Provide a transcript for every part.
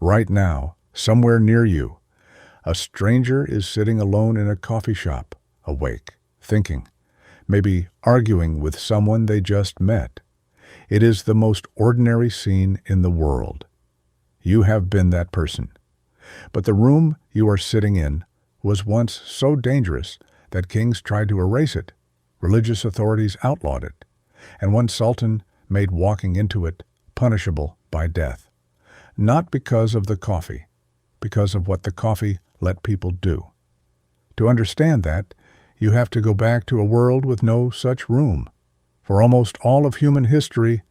right now, somewhere near you, a stranger is sitting alone in a coffee shop, awake, thinking, maybe arguing with someone they just met. It is the most ordinary scene in the world. You have been that person. But the room you are sitting in was once so dangerous that kings tried to erase it. Religious authorities outlawed it, and one sultan made walking into it punishable by death. Not because of the coffee, because of what the coffee let people do. To understand that, you have to go back to a world with no such room. For almost all of human history,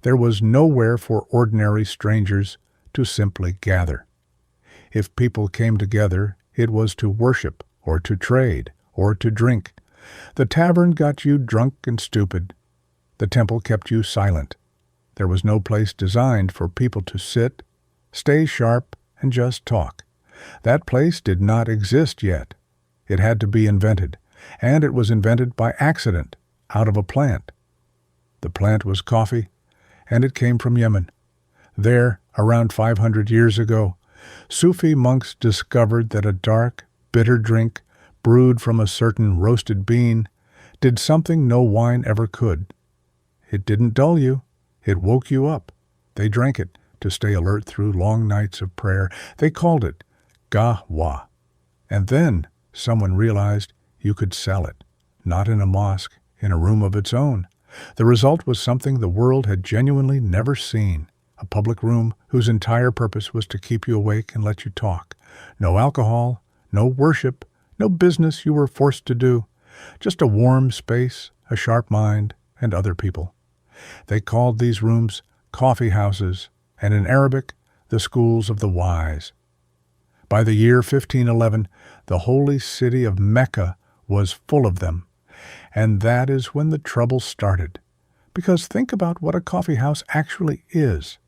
there was nowhere for ordinary strangers to simply gather. If people came together, it was to worship, or to trade, or to drink. The tavern got you drunk and stupid. The temple kept you silent. There was no place designed for people to sit, stay sharp, and just talk. That place did not exist yet. It had to be invented, and it was invented by accident, out of a plant. The plant was coffee, and it came from Yemen. There, around 500 years ago, Sufi monks discovered that a dark, bitter drink, brewed from a certain roasted bean, did something no wine ever could. It didn't dull you, it woke you up. They drank it to stay alert through long nights of prayer. They called it Gahwa. And then someone realized you could sell it, not in a mosque, in a room of its own. The result was something the world had genuinely never seen. A public room whose entire purpose was to keep you awake and let you talk. No alcohol, no worship, no business you were forced to do. Just a warm space, a sharp mind, and other people. They called these rooms coffee houses, and in Arabic, the schools of the wise. By the year 1511, the holy city of Mecca was full of them. And that is when the trouble started. Because think about what a coffee house actually is.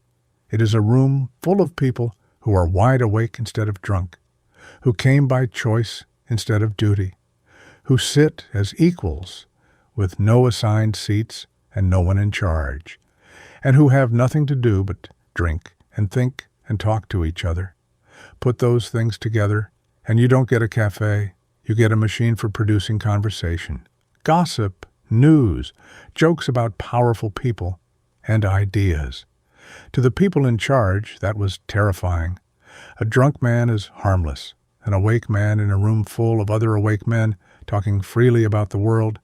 It is a room full of people who are wide awake instead of drunk, who came by choice instead of duty, who sit as equals with no assigned seats and no one in charge, and who have nothing to do but drink and think and talk to each other. Put those things together, and you don't get a cafe, you get a machine for producing conversation, gossip, news, jokes about powerful people, and ideas. To the people in charge, that was terrifying. A drunk man is harmless. An awake man in a room full of other awake men talking freely about the world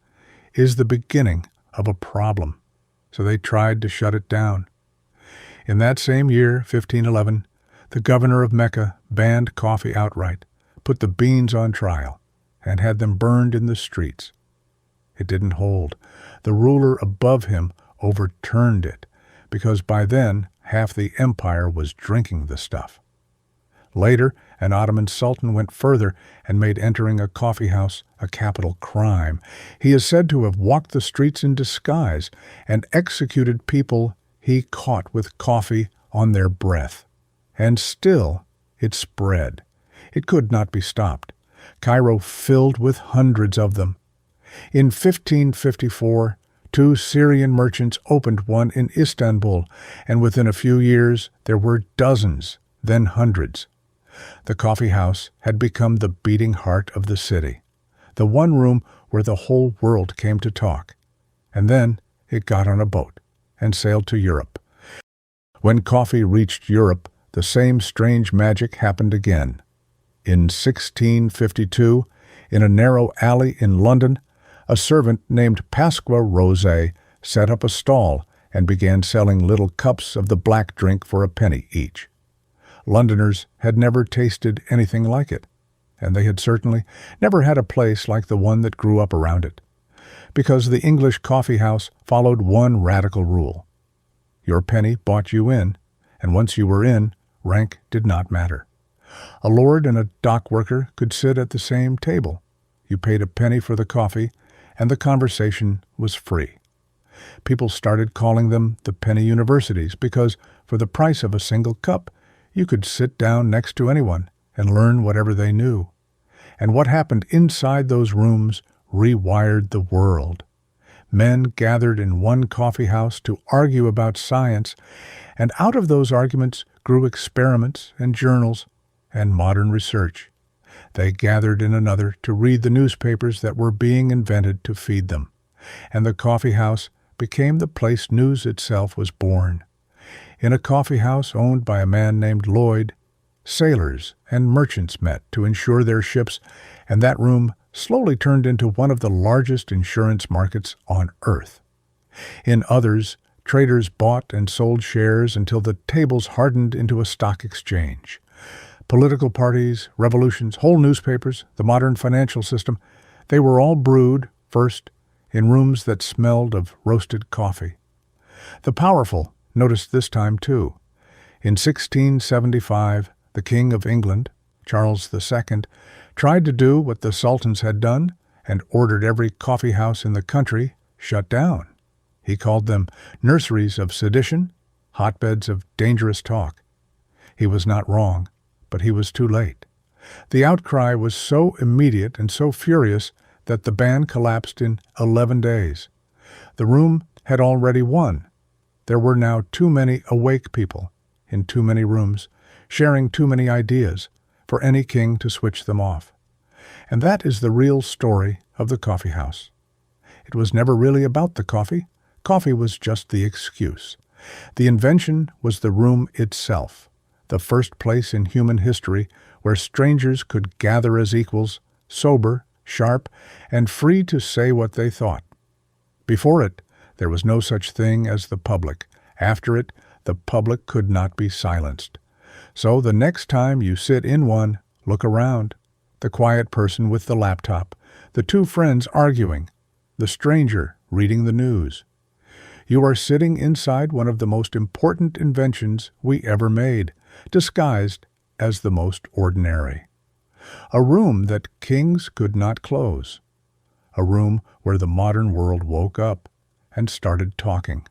is the beginning of a problem. So they tried to shut it down. In that same year, 1511, the governor of Mecca banned coffee outright, put the beans on trial, and had them burned in the streets. It didn't hold. The ruler above him overturned it, because by then half the empire was drinking the stuff. Later, an Ottoman sultan went further and made entering a coffee house a capital crime. He is said to have walked the streets in disguise and executed people he caught with coffee on their breath. And still, it spread. It could not be stopped. Cairo filled with hundreds of them. In 1554, 2 Syrian merchants opened one in Istanbul, and within a few years there were dozens, then hundreds. The coffee house had become the beating heart of the city, the one room where the whole world came to talk. And then it got on a boat and sailed to Europe. When coffee reached Europe, the same strange magic happened again. In 1652, in a narrow alley in London, a servant named Pasqua Rosée set up a stall and began selling little cups of the black drink for a penny each. Londoners had never tasted anything like it, and they had certainly never had a place like the one that grew up around it, because the English coffee house followed one radical rule. Your penny bought you in, and once you were in, rank did not matter. A lord and a dock worker could sit at the same table. You paid a penny for the coffee, and the conversation was free. People started calling them the penny universities because, for the price of a single cup, you could sit down next to anyone and learn whatever they knew. And what happened inside those rooms rewired the world. Men gathered in one coffee house to argue about science, and out of those arguments grew experiments and journals and modern research. They gathered in another to read the newspapers that were being invented to feed them, and the coffee house became the place news itself was born. In a coffee house owned by a man named Lloyd, sailors and merchants met to insure their ships, and that room slowly turned into one of the largest insurance markets on earth. In others, traders bought and sold shares until the tables hardened into a stock exchange. Political parties, revolutions, whole newspapers, the modern financial system, they were all brewed, first, in rooms that smelled of roasted coffee. The powerful noticed this time too. In 1675, the King of England, Charles II, tried to do what the sultans had done and ordered every coffee house in the country shut down. He called them nurseries of sedition, hotbeds of dangerous talk. He was not wrong, but he was too late. The outcry was so immediate and so furious that the ban collapsed in 11 days. The room had already won. There were now too many awake people in too many rooms, sharing too many ideas for any king to switch them off. And that is the real story of the coffee house. It was never really about the coffee. Coffee was just the excuse. The invention was the room itself, the first place in human history where strangers could gather as equals, sober, sharp, and free to say what they thought. Before it, there was no such thing as the public. After it, the public could not be silenced. So the next time you sit in one, look around. The quiet person with the laptop, the two friends arguing, the stranger reading the news. You are sitting inside one of the most important inventions we ever made, disguised as the most ordinary. A room that kings could not close. A room where the modern world woke up and started talking.